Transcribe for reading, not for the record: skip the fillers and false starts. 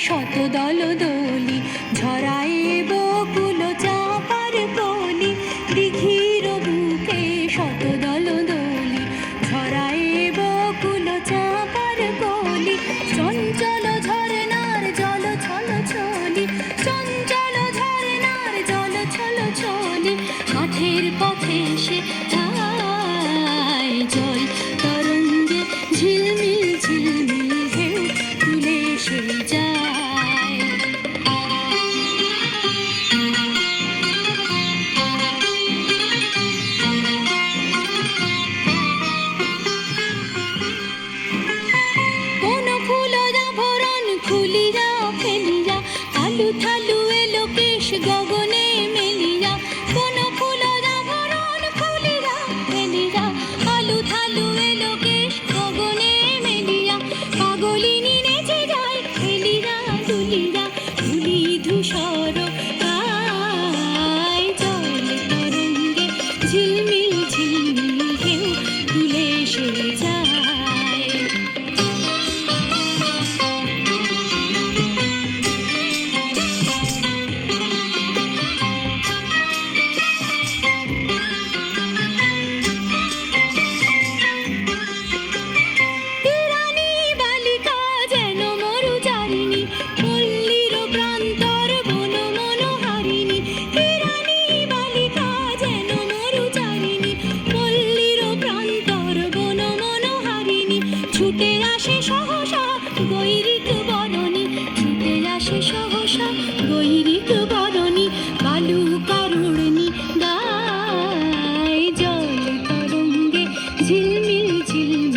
শত দল দলি, ঝরায় বকুল চাপার কলি। দিঘির বুকে শত দল দলি, ঝরায় বকুল চাপার কলি। চঞ্চল ঝরনার জল ছল ছলি, চঞ্চল ঝরনার জল ছল ছলি। মাঠের পথে সে যায়, জল তরঙ্গে ঝিলমিল ঝিলমিল ঢেউ তুলে সে যায়। কোন ফুল আভরণ খুলিয়া ফেলিয়া, আলু থালু এলো কেশ গগনে মেলিয়া। কোন ফুল আভরণ খুলিয়া ফেলিয়া, আলু থালু এলো কেশ গগনে মেলিয়া। পাগলিনী নেচে যায় খেলিয়া দুলিয়া, ধুলি ধূসর গায়। জল তরঙ্গে ঝিলমিল ঝিলমিল ঢেউ তুলে সে যায়। রানী বালিকা যেন মরুচারিণী, পল্লীর প্রান্তর বন মনোহারিণী। রানী বালিকা যেন মরুচারিণী, পল্লীর প্রান্তর বন মনোহারিণী। ছুটে আসে সহসা গৈরিক বরণী, ছুটে আসে সহসা গৈরিক বরণী। বালুকারুণ্যি গায়, জল তরঙ্গে ঝিলমিল ঝিলমিল